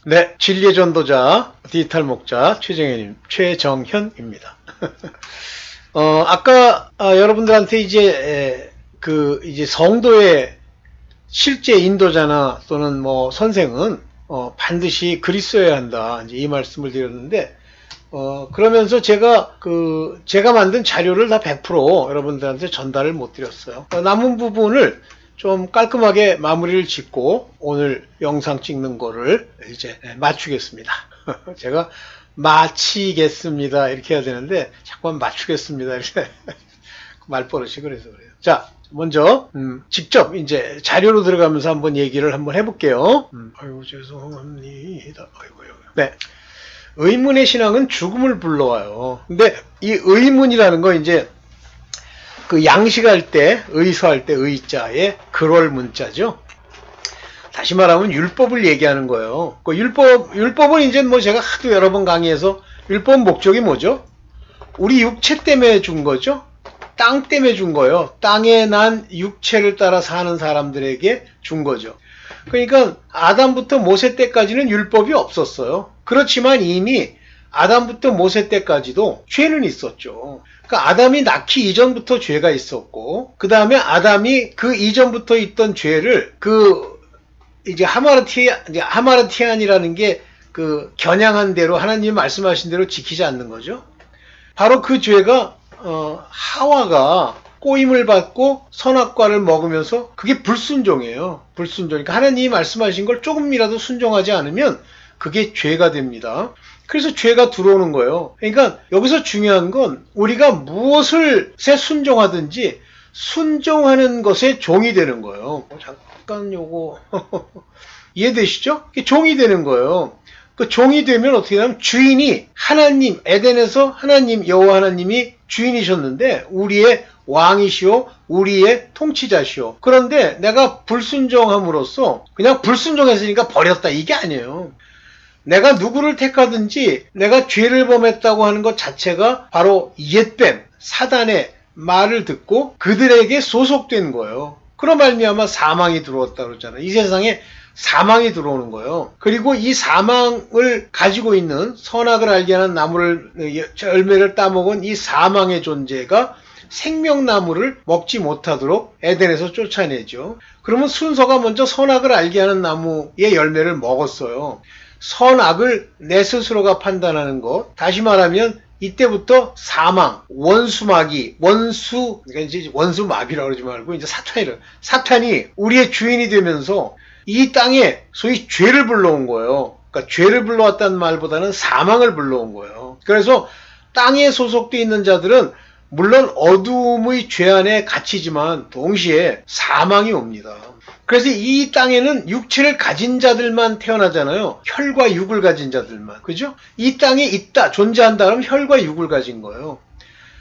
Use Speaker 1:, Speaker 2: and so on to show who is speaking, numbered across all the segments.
Speaker 1: 네, 진리의 전도자, 디지털 목자 최정현입니다. 아까 여러분들한테 이제 성도의 실제 인도자나 또는 뭐 선생은 반드시 글이 써야 한다, 이제 이 말씀을 드렸는데, 그러면서 제가 만든 자료를 다 100% 여러분들한테 전달을 못 드렸어요. 남은 부분을 좀 깔끔하게 마무리를 짓고 오늘 영상 찍는 거를 이제 맞추겠습니다. 제가 마치겠습니다 이렇게 해야 되는데 자꾸만 맞추겠습니다 이렇게 말버릇이 그래서 그래요. 자, 먼저 직접 이제 자료로 들어가면서 한번 얘기를 한번 해볼게요. 아이고 죄송합니다. 아이고. 네. 의문의 신앙은 죽음을 불러와요. 근데 이 의문이라는 거 이제 그 양식할 때, 의서할 때 의자에 글월 문자죠. 다시 말하면 율법을 얘기하는 거예요. 그 율법은 이제 뭐 제가 하도 여러 번 강의해서 율법 목적이 뭐죠? 우리 육체 때문에 준 거죠. 땅 때문에 준 거예요. 땅에 난 육체를 따라 사는 사람들에게 준 거죠. 그러니까 아담부터 모세 때까지는 율법이 없었어요. 그렇지만 이미 아담부터 모세 때까지도 죄는 있었죠. 그러니까 아담이 낳기 이전부터 죄가 있었고, 그 다음에 아담이 그 이전부터 있던 죄를 이제 하마르티안이라는 게 겨냥한 대로 하나님 말씀하신 대로 지키지 않는 거죠. 바로 그 죄가 하와가 꼬임을 받고 선악과를 먹으면서 그게 불순종이에요. 불순종이니까 하나님이 말씀하신 걸 조금이라도 순종하지 않으면 그게 죄가 됩니다. 그래서 죄가 들어오는 거예요. 그러니까 여기서 중요한 건 우리가 무엇을 순종하든지 순종하는 것에 종이 되는 거예요. 잠깐 요거 이해되시죠? 종이 되는 거예요. 그 종이 되면 어떻게 되냐면 주인이 하나님, 에덴에서 하나님, 여호와 하나님이 주인이셨는데 우리의 왕이시오, 우리의 통치자시오. 그런데 내가 불순종함으로써 그냥 불순종했으니까 버렸다, 이게 아니에요. 내가 누구를 택하든지 내가 죄를 범했다고 하는 것 자체가 바로 옛뱀, 사단의 말을 듣고 그들에게 소속된 거예요. 그런 말미암아 사망이 들어왔다 그러잖아요. 이 세상에 사망이 들어오는 거예요. 그리고 이 사망을 가지고 있는 선악을 알게 하는 나무를 열매를 따먹은 이 사망의 존재가 생명나무를 먹지 못하도록 에덴에서 쫓아내죠. 그러면 순서가 먼저 선악을 알게 하는 나무의 열매를 먹었어요. 선악을 내 스스로가 판단하는 것, 다시 말하면 이때부터 사망, 원수마귀, 그러니까 이제 원수마귀라고 그러지 말고 이제 사탄이 우리의 주인이 되면서 이 땅에 소위 죄를 불러온 거예요. 그러니까 죄를 불러왔다는 말보다는 사망을 불러온 거예요. 그래서 땅에 소속되어 있는 자들은 물론 어두움의 죄 안에 갇히지만 동시에 사망이 옵니다. 그래서 이 땅에는 육체를 가진 자들만 태어나잖아요. 혈과 육을 가진 자들만. 그죠? 이 땅에 있다, 존재한다 그러면 혈과 육을 가진 거예요.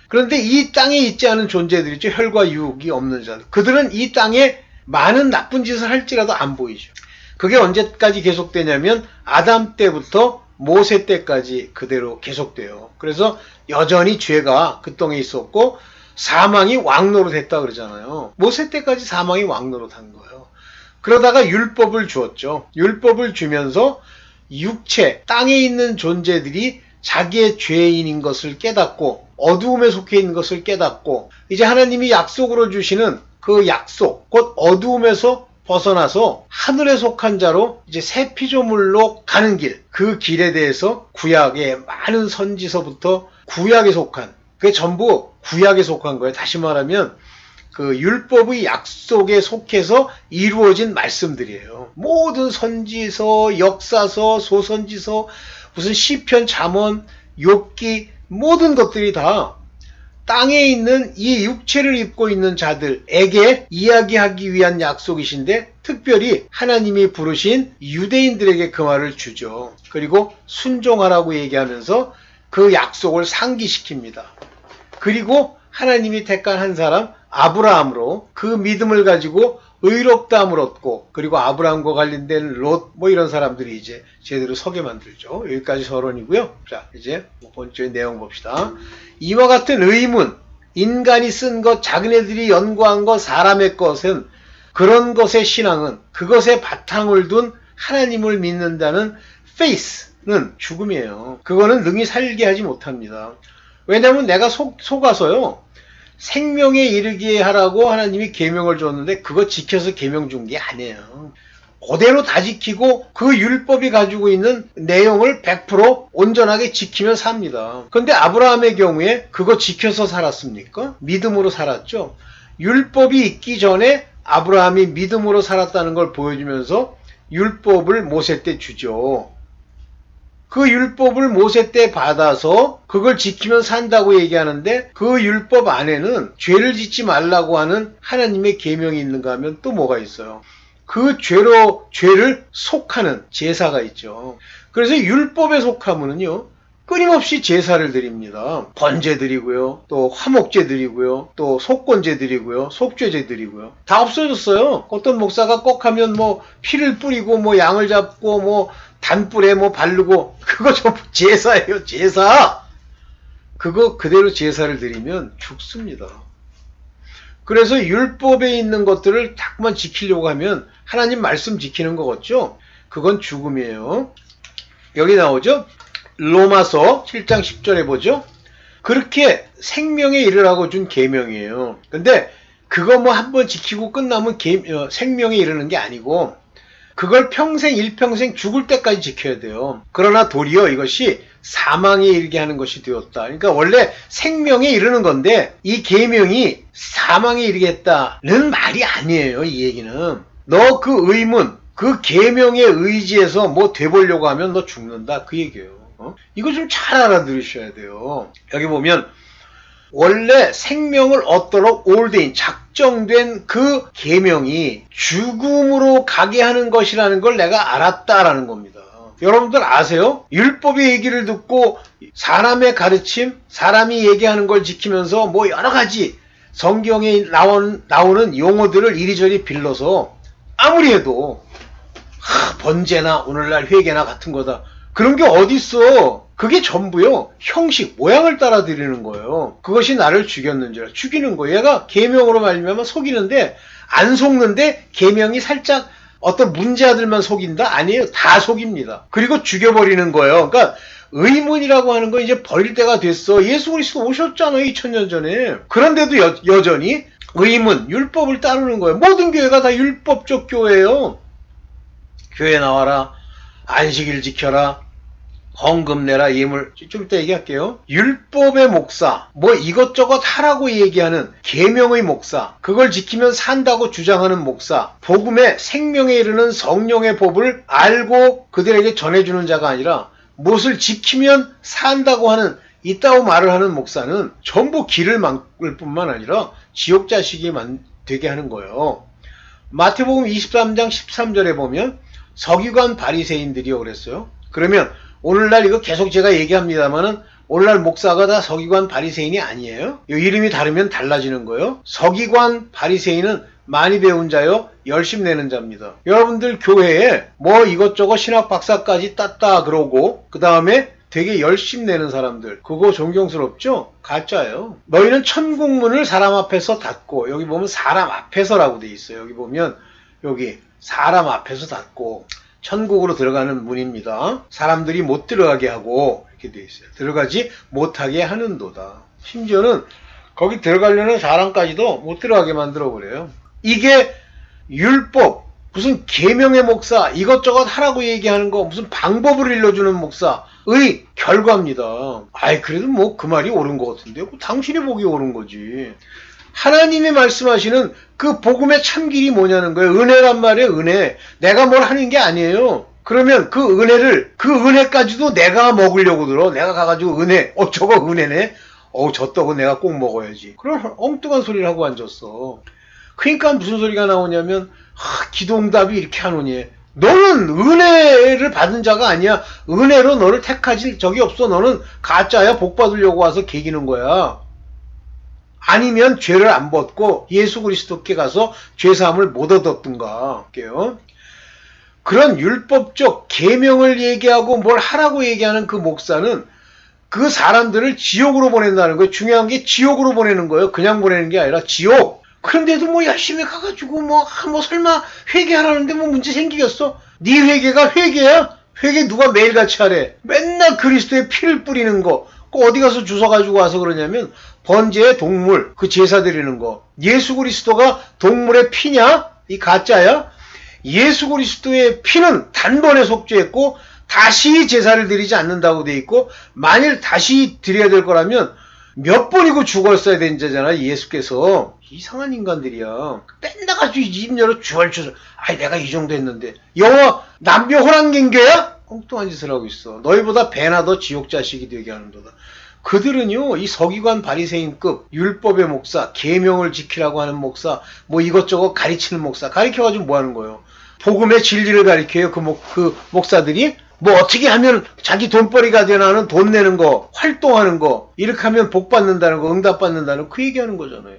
Speaker 1: 그런데 이 땅에 있지 않은 존재들 있죠. 혈과 육이 없는 자들. 그들은 이 땅에 많은 나쁜 짓을 할지라도 안 보이죠. 그게 언제까지 계속되냐면 아담 때부터 모세 때까지 그대로 계속돼요. 그래서 여전히 죄가 그 땅에 있었고 사망이 왕노릇했다 그러잖아요. 모세 때까지 사망이 왕노릇한 거예요. 그러다가 율법을 주었죠. 율법을 주면서 육체, 땅에 있는 존재들이 자기의 죄인인 것을 깨닫고 어두움에 속해 있는 것을 깨닫고 이제 하나님이 약속으로 주시는 그 약속, 곧 어두움에서 벗어나서 하늘에 속한 자로 이제 새 피조물로 가는 길, 그 길에 대해서 구약의 많은 선지서부터 구약에 속한, 그게 전부 구약에 속한 거예요. 다시 말하면 그 율법의 약속에 속해서 이루어진 말씀들이에요. 모든 선지서, 역사서, 소선지서, 무슨 시편, 잠언, 욥기 모든 것들이 다 땅에 있는 이 육체를 입고 있는 자들에게 이야기하기 위한 약속이신데 특별히 하나님이 부르신 유대인들에게 그 말을 주죠. 그리고 순종하라고 얘기하면서 그 약속을 상기시킵니다. 그리고 하나님이 택한 한 사람 아브라함으로 그 믿음을 가지고 의롭다함을 얻고 그리고 아브라함과 관련된 롯 뭐 이런 사람들이 이제 제대로 서게 만들죠. 여기까지 서론이고요. 자, 이제 본주의 내용 봅시다. 이와 같은 의문, 인간이 쓴 것, 자기네들이 연구한 것, 사람의 것은 그런 것의 신앙은 그것에 바탕을 둔 하나님을 믿는다는 faith는 죽음이에요. 그거는 능히 살게 하지 못합니다. 왜냐하면 내가 속아서요. 생명에 이르게 하라고 하나님이 계명을 줬는데 그거 지켜서 계명 준 게 아니에요. 그대로 다 지키고 그 율법이 가지고 있는 내용을 100% 온전하게 지키면 삽니다. 그런데 아브라함의 경우에 그거 지켜서 살았습니까? 믿음으로 살았죠. 율법이 있기 전에 아브라함이 믿음으로 살았다는 걸 보여주면서 율법을 모세 때 주죠. 그 율법을 모세 때 받아서 그걸 지키면 산다고 얘기하는데 그 율법 안에는 죄를 짓지 말라고 하는 하나님의 계명이 있는가 하면 또 뭐가 있어요? 그 죄를 속하는 제사가 있죠. 그래서 율법에 속하면은요, 끊임없이 제사를 드립니다. 번제 드리고요, 또 화목제 드리고요, 또 속건제 드리고요, 속죄제 드리고요. 다 없어졌어요. 어떤 목사가 꼭 하면 뭐 피를 뿌리고 뭐 양을 잡고 뭐 단불에 뭐 바르고 그거 전부 제사예요, 제사. 그거 그대로 제사를 드리면 죽습니다. 그래서 율법에 있는 것들을 자꾸만 지키려고 하면 하나님 말씀 지키는 거 같죠? 그건 죽음이에요. 여기 나오죠? 로마서 7장 10절에 보죠? 그렇게 생명에 이르라고 준 계명이에요. 근데 그거 뭐 한번 지키고 끝나면 생명에 이르는 게 아니고 그걸 평생 일평생 죽을 때까지 지켜야 돼요. 그러나 도리어 이것이 사망에 이르게 하는 것이 되었다. 그러니까 원래 생명에 이르는 건데 이 계명이 사망에 이르겠다는 말이 아니에요. 이 얘기는 너 그 의문, 그 계명에 의지해서 뭐 돼보려고 하면 너 죽는다 그 얘기예요. 이거 좀 잘 알아들으셔야 돼요. 여기 보면 원래 생명을 얻도록 올데인 작정된 그 계명이 죽음으로 가게 하는 것이라는 걸 내가 알았다라는 겁니다. 여러분들 아세요? 율법의 얘기를 듣고 사람의 가르침, 사람이 얘기하는 걸 지키면서 뭐 여러 가지 성경에 나오는 용어들을 이리저리 빌려서 아무리 해도 번제나 오늘날 회개나 같은 거다. 그런 게 어딨어. 그게 전부요. 형식, 모양을 따라 드리는 거예요. 그것이 나를 죽이는 거예요. 얘가 계명으로 말미암아 속이는데 안 속는데 계명이 살짝 어떤 문제아들만 속인다? 아니에요. 다 속입니다. 그리고 죽여버리는 거예요. 그러니까 의문이라고 하는 거 이제 버릴 때가 됐어. 예수 그리스도 오셨잖아요. 2000년 전에. 그런데도 여전히 의문, 율법을 따르는 거예요. 모든 교회가 다 율법적 교회예요. 교회 나와라. 안식일 지켜라. 헌금 내라. 예물. 좀 이따 얘기할게요. 율법의 목사, 뭐 이것저것 하라고 얘기하는 계명의 목사, 그걸 지키면 산다고 주장하는 목사, 복음의 생명에 이르는 성령의 법을 알고 그들에게 전해주는 자가 아니라 무엇을 지키면 산다고 하는 이따오 말을 하는 목사는 전부 길을 막을 뿐만 아니라 지옥 자식이 되게 하는 거예요. 마태복음 23장 13절에 보면 서기관 바리새인들이요 그랬어요. 그러면 오늘날 이거 계속 제가 얘기합니다만은 오늘날 목사가 다 서기관 바리새인이 아니에요. 이 이름이 다르면 달라지는 거예요. 서기관 바리새인은 많이 배운 자요, 열심 내는 자입니다. 여러분들 교회에 뭐 이것저것 신학 박사까지 땄다 그러고 그 다음에 되게 열심 내는 사람들, 그거 존경스럽죠? 가짜예요. 너희는 천국문을 사람 앞에서 닫고, 여기 보면 사람 앞에서라고 돼 있어요. 여기 보면 여기 사람 앞에서 닫고 천국으로 들어가는 문입니다. 사람들이 못 들어가게 하고 이렇게 돼 있어요. 들어가지 못하게 하는도다. 심지어는 거기 들어가려는 사람까지도 못 들어가게 만들어 버려요. 이게 율법, 무슨 계명의 목사, 이것저것 하라고 얘기하는 거, 무슨 방법을 일러주는 목사의 결과입니다. 아이 그래도 뭐 그 말이 옳은 것 같은데 당신이 보기 옳은 거지. 하나님이 말씀하시는 그 복음의 참길이 뭐냐는 거예요. 은혜란 말이에요. 은혜. 내가 뭘 하는 게 아니에요. 그러면 그 은혜까지도 내가 먹으려고 들어. 내가 가가지고 저거 은혜네. 저 떡은 내가 꼭 먹어야지. 그런 엉뚱한 소리를 하고 앉았어. 그러니까 무슨 소리가 나오냐면 기도응답이 이렇게 하노니. 너는 은혜를 받은 자가 아니야. 은혜로 너를 택하실 적이 없어. 너는 가짜야. 복 받으려고 와서 개기는 거야. 아니면 죄를 안 벗고 예수 그리스도께 가서 죄사함을 못 얻었던가 할게요. 그런 율법적 계명을 얘기하고 뭘 하라고 얘기하는 그 목사는 그 사람들을 지옥으로 보낸다는 거예요. 중요한 게 지옥으로 보내는 거예요. 그냥 보내는 게 아니라 지옥. 그런데도 뭐 열심히 가가지고 뭐 설마 회개하라는데 뭐 문제 생기겠어? 네 회개가 회개야? 회개 누가 매일같이 하래. 맨날 그리스도의 피를 뿌리는 거. 그 어디 가서 주워 가지고 와서 그러냐면 번제의 동물, 그 제사 드리는 거. 예수 그리스도가 동물의 피냐? 이 가짜야? 예수 그리스도의 피는 단번에 속죄했고 다시 제사를 드리지 않는다고 돼 있고, 만일 다시 드려야 될 거라면 몇 번이고 죽었어야 된 자잖아. 예수께서. 이상한 인간들이야. 맨날 가지고 입 열어 주얼주얼. 아이 내가 이 정도 했는데 여호와 남녀 호랑갱교야? 엉뚱한 짓을 하고 있어. 너희보다 배나 더 지옥 자식이 되게 하는도다. 그들은요, 이 서기관 바리새인급 율법의 목사, 계명을 지키라고 하는 목사, 뭐 이것저것 가르치는 목사, 가르쳐가지고 뭐 하는 거예요? 복음의 진리를 가르쳐요. 그 목사들이 뭐 어떻게 하면 자기 돈벌이가 되나 하는 돈 내는 거, 활동하는 거, 이렇게 하면 복 받는다는 거, 응답 받는다는 거, 그 얘기하는 거잖아요.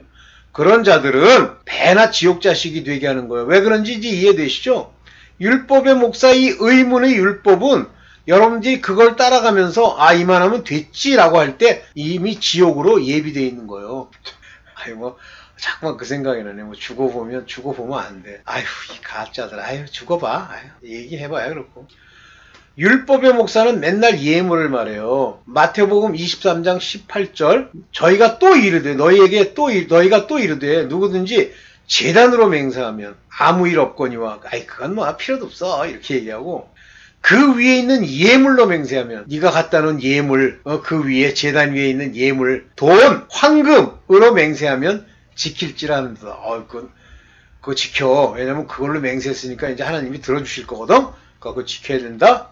Speaker 1: 그런 자들은 배나 지옥 자식이 되게 하는 거예요. 왜 그런지 이제 이해되시죠? 율법의 목사, 이 의문의 율법은 여러분들이 그걸 따라가면서 이만하면 됐지라고 할 때 이미 지옥으로 예비되어 있는 거예요. 아이 뭐 자꾸만 그 생각이 나네. 뭐 죽어보면 안 돼. 아휴 이 가짜들. 아휴 죽어봐. 아휴 얘기해봐야 그렇고. 율법의 목사는 맨날 예물을 말해요. 마태복음 23장 18절 저희가 또 이르되 너희가 또 이르되 누구든지 제단으로 맹세하면 아무 일 없거니와 그건 뭐 필요도 없어 이렇게 얘기하고, 그 위에 있는 예물로 맹세하면 네가 갖다 놓은 예물, 그 위에 제단 위에 있는 예물, 돈, 황금으로 맹세하면 지킬지라는다. 그거 지켜. 왜냐면 그걸로 맹세했으니까 이제 하나님이 들어주실 거거든. 그거 지켜야 된다.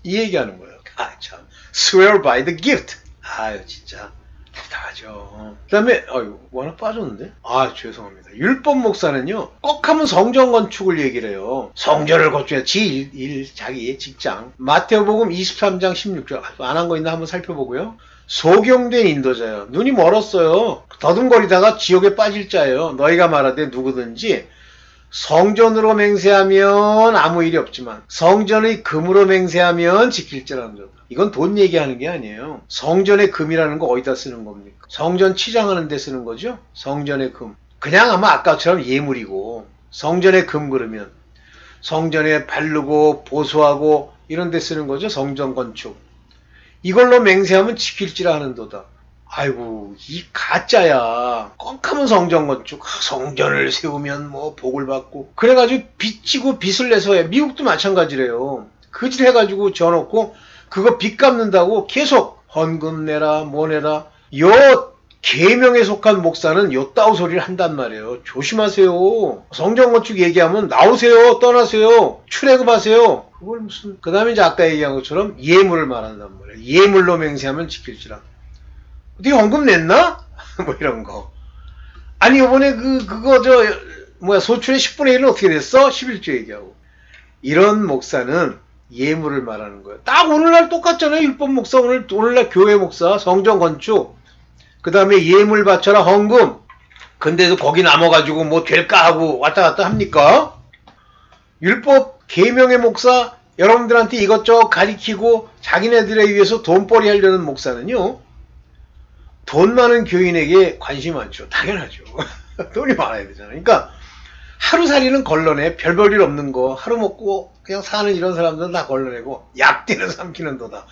Speaker 1: 이 얘기하는 거예요. 참. Swear by the gift. 아유 진짜 답답하죠. 그 다음에 워낙 빠졌는데? 죄송합니다. 율법 목사는요 꼭 하면 성전 건축을 얘기를 해요. 성전을 건축해 자기 직장. 마태복음 23장 16절 안 한 거 있나 한번 살펴보고요. 소경된 인도자요, 눈이 멀었어요. 더듬거리다가 지옥에 빠질 자예요. 너희가 말하되 누구든지 성전으로 맹세하면 아무 일이 없지만 성전의 금으로 맹세하면 지킬지라는 것. 이건 돈 얘기하는 게 아니에요. 성전의 금이라는 거 어디다 쓰는 겁니까? 성전 치장하는 데 쓰는 거죠. 성전의 금. 그냥 아마 아까처럼 예물이고, 성전의 금 그러면 성전에 바르고 보수하고 이런 데 쓰는 거죠. 성전 건축. 이걸로 맹세하면 지킬지라 하는도다. 아이고 이 가짜야. 껌하면 성전 건축, 성전을 세우면 뭐 복을 받고, 그래가지고 빚지고 빚을 내서 해. 미국도 마찬가지래요. 그 짓 해가지고 져놓고 그거 빚 갚는다고 계속 헌금 내라 뭐 내라. 요 계명에 속한 목사는 요따오 소리를 한단 말이에요. 조심하세요. 성전 건축 얘기하면 나오세요, 떠나세요, 출애굽하세요. 그걸 무슨, 그 다음에 이제 아까 얘기한 것처럼 예물을 말한단 말이에요. 예물로 맹세하면 지킬지라. 어떻게 헌금 냈나? 뭐 이런 거. 아니 이번에 소출의 10분의 1은 어떻게 됐어? 11조 얘기하고. 이런 목사는 예물을 말하는 거예요. 딱 오늘날 똑같잖아요. 율법 목사, 오늘날 교회 목사, 성전 건축, 그 다음에 예물 바쳐라, 헌금. 근데도 거기 남아가지고 뭐 될까 하고 왔다 갔다 합니까? 율법 계명의 목사, 여러분들한테 이것저것 가리키고 자기네들에 의해서 돈벌이 하려는 목사는요, 돈 많은 교인에게 관심이 많죠. 당연하죠. 돈이 많아야 되잖아요. 그러니까 하루살이는 걸러내. 별 볼 일 없는 거 하루 먹고 그냥 사는 이런 사람들은 다 걸러내고, 약대는 삼키는 도다.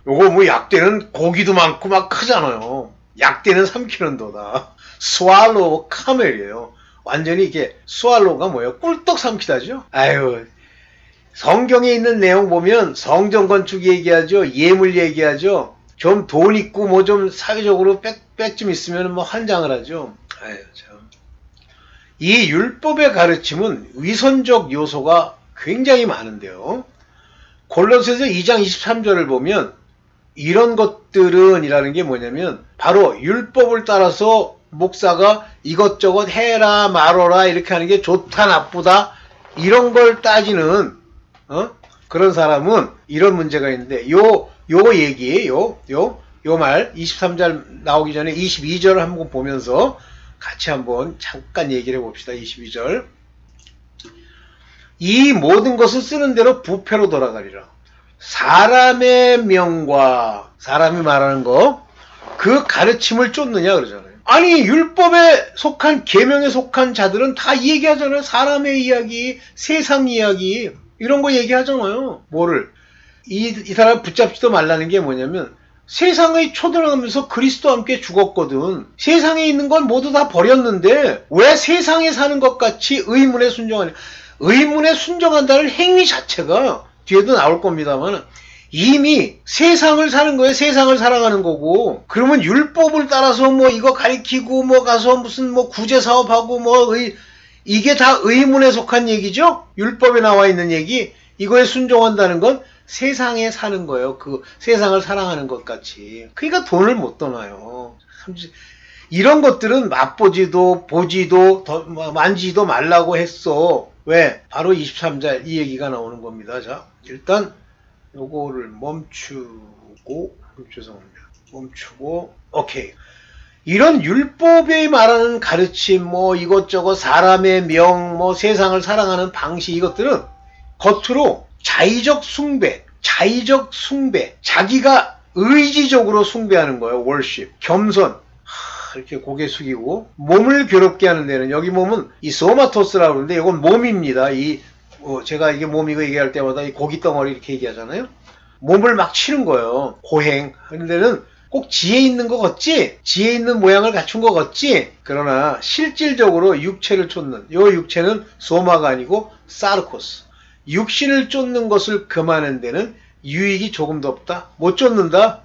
Speaker 1: 요거 뭐 약대는 고기도 많고 막 크잖아요. 약대는 삼키는 도다. 스왈로우 카멜이에요. 완전히 이게 스왈로우가 뭐예요? 꿀떡 삼키다죠. 아유, 성경에 있는 내용 보면 성전 건축 얘기하죠. 예물 얘기하죠. 좀 돈 있고 뭐 좀 사회적으로 빽 좀 있으면 뭐 환장을 하죠. 아유 참. 이 율법의 가르침은 위선적 요소가 굉장히 많은데요. 골로새서 2장 23절을 보면 이런 것들은 이라는 게 뭐냐면 바로 율법을 따라서 목사가 이것저것 해라 말어라 이렇게 하는 게 좋다 나쁘다 이런 걸 따지는 그런 사람은 이런 문제가 있는데, 요 말 23절 나오기 전에 22절을 한번 보면서 같이 한번 잠깐 얘기를 해봅시다. 22절. 이 모든 것을 쓰는 대로 부패로 돌아가리라. 사람의 명과, 사람이 말하는 거, 그 가르침을 쫓느냐 그러잖아요. 아니 율법에 속한, 계명에 속한 자들은 다 얘기하잖아요. 사람의 이야기, 세상 이야기 이런 거 얘기하잖아요. 뭐를? 이 사람 붙잡지도 말라는 게 뭐냐면 세상의 초등하면서 그리스도와 함께 죽었거든. 세상에 있는 건 모두 다 버렸는데 왜 세상에 사는 것 같이 의문에 순종하냐. 의문에 순종한다는 행위 자체가 뒤에도 나올 겁니다만 이미 세상을 사는 거예요. 세상을 살아가는 거고. 그러면 율법을 따라서 뭐 이거 가리키고 뭐 가서 무슨 뭐 구제 사업하고 뭐 이게 다 의문에 속한 얘기죠? 율법에 나와 있는 얘기. 이거에 순종한다는 건 세상에 사는 거예요. 그 세상을 사랑하는 것 같이. 그러니까 돈을 못 떠나요. 이런 것들은 맛보지도 보지도 만지지도 말라고 했어. 왜? 바로 23절 이 얘기가 나오는 겁니다. 자, 일단 요거를 멈추고 죄송합니다. 멈추고 오케이. 이런 율법에 말하는 가르침 뭐 이것저것 사람의 명 뭐 세상을 사랑하는 방식 이것들은 겉으로 자의적 숭배 자기가 의지적으로 숭배하는 거예요. 월십 겸손 이렇게 고개 숙이고 몸을 괴롭게 하는 데는 여기 몸은 이 소마토스라고 그러는데 이건 몸입니다. 제가 이게 몸이고 얘기할 때마다 이 고기 덩어리 이렇게 얘기하잖아요. 몸을 막 치는 거예요. 고행 하는 데는 꼭 지혜 있는 거 같지? 지혜 있는 모양을 갖춘 거 같지? 그러나 실질적으로 육체를 쫓는 이 육체는 소마가 아니고 사르코스. 육신을 쫓는 것을 금하는 데는 유익이 조금도 없다. 못 쫓는다.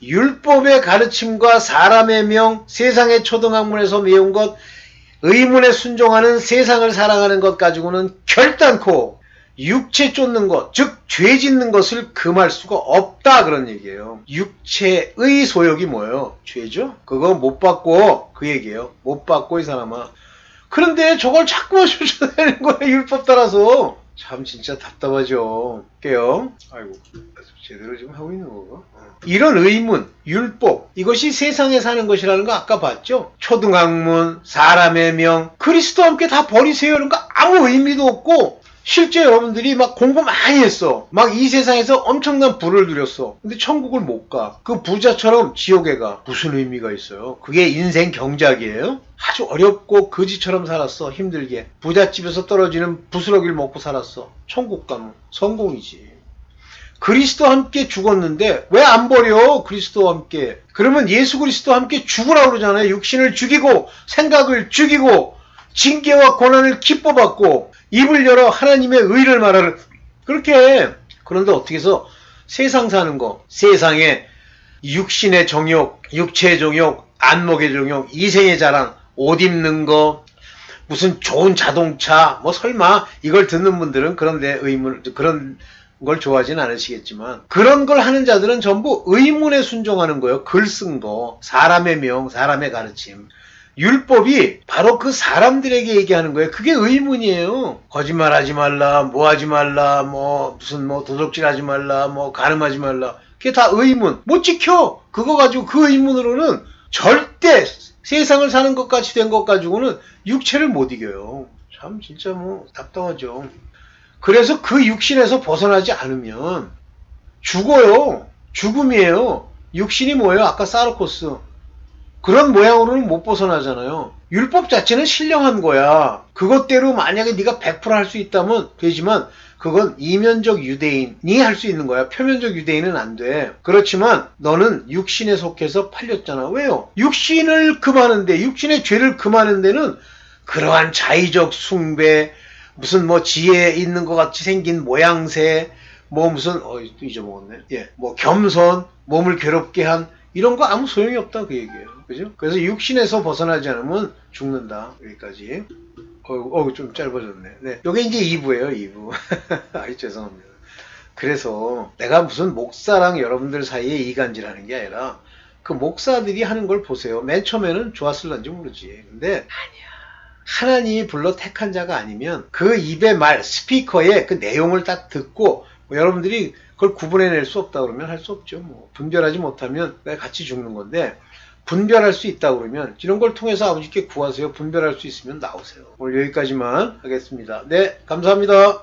Speaker 1: 율법의 가르침과 사람의 명, 세상의 초등학문에서 배운 것, 의문에 순종하는 세상을 사랑하는 것 가지고는 결단코 육체 쫓는 것, 즉 죄 짓는 것을 금할 수가 없다 그런 얘기예요. 육체의 소욕이 뭐예요? 죄죠? 그거 못 받고 그 얘기예요. 못 받고 이 사람아. 그런데 저걸 자꾸만 쫓아내는 거야 율법 따라서. 참 진짜 답답하죠. 깨요. 아이고 제대로 지금 하고 있는 거고. 이런 의문, 율법 이것이 세상에 사는 것이라는 거 아까 봤죠. 초등학문, 사람의 명, 그리스도와 함께 다 버리세요. 이런 거 아무 의미도 없고 실제 여러분들이 막 공부 많이 했어. 막 이 세상에서 엄청난 부를 누렸어. 근데 천국을 못 가. 그 부자처럼 지옥에 가. 무슨 의미가 있어요? 그게 인생 경작이에요? 아주 어렵고 거지처럼 살았어. 힘들게. 부잣집에서 떨어지는 부스러기를 먹고 살았어. 천국 가면 성공이지. 그리스도와 함께 죽었는데 왜 안 버려? 그리스도와 함께. 그러면 예수 그리스도와 함께 죽으라고 그러잖아요. 육신을 죽이고 생각을 죽이고 징계와 고난을 기뻐받고 입을 열어 하나님의 의를 말하는 그렇게. 그런데 어떻게 해서 세상 사는 거, 세상에 육신의 정욕, 육체의 정욕, 안목의 정욕, 이생의 자랑, 옷 입는 거, 무슨 좋은 자동차, 뭐 설마 이걸 듣는 분들은 그런데 그런 걸 좋아하진 않으시겠지만 그런 걸 하는 자들은 전부 의문에 순종하는 거예요. 글 쓴 거, 사람의 명, 사람의 가르침. 율법이 바로 그 사람들에게 얘기하는 거예요. 그게 의문이에요. 거짓말하지 말라, 뭐 하지 말라, 뭐 무슨 뭐 도둑질하지 말라, 뭐 간음하지 말라. 그게 다 의문. 못 지켜. 그거 가지고 그 의문으로는 절대 세상을 사는 것 같이 된 것 가지고는 육체를 못 이겨요. 참 진짜 뭐 답답하죠. 그래서 그 육신에서 벗어나지 않으면 죽어요. 죽음이에요. 육신이 뭐예요? 아까 사르코스. 그런 모양으로는 못 벗어나잖아요. 율법 자체는 신령한 거야. 그것대로 만약에 네가 100% 할 수 있다면 되지만 그건 이면적 유대인이 할 수 있는 거야. 표면적 유대인은 안 돼. 그렇지만 너는 육신에 속해서 팔렸잖아. 왜요? 육신을 금하는데, 육신의 죄를 금하는 데는 그러한 자의적 숭배, 무슨 뭐 지혜 있는 것 같이 생긴 모양새, 뭐 무슨 또 잊어먹었네. 예, 뭐 겸손, 몸을 괴롭게 한 이런 거 아무 소용이 없다 그 얘기예요. 그죠? 그래서 육신에서 벗어나지 않으면 죽는다. 여기까지. 좀 짧아졌네. 네. 요게 이제 2부예요, 2부. 아이, 죄송합니다. 그래서 내가 무슨 목사랑 여러분들 사이에 이간질하는 게 아니라 그 목사들이 하는 걸 보세요. 맨 처음에는 좋았을런지 모르지. 근데 아니야. 하나님이 불러 택한 자가 아니면 그 입의 말, 스피커의 그 내용을 딱 듣고 뭐 여러분들이 그걸 구분해낼 수 없다 그러면 할 수 없죠. 뭐 분별하지 못하면 같이 죽는 건데 분별할 수 있다 그러면 이런 걸 통해서 아버지께 구하세요. 분별할 수 있으면 나오세요. 오늘 여기까지만 하겠습니다. 네, 감사합니다.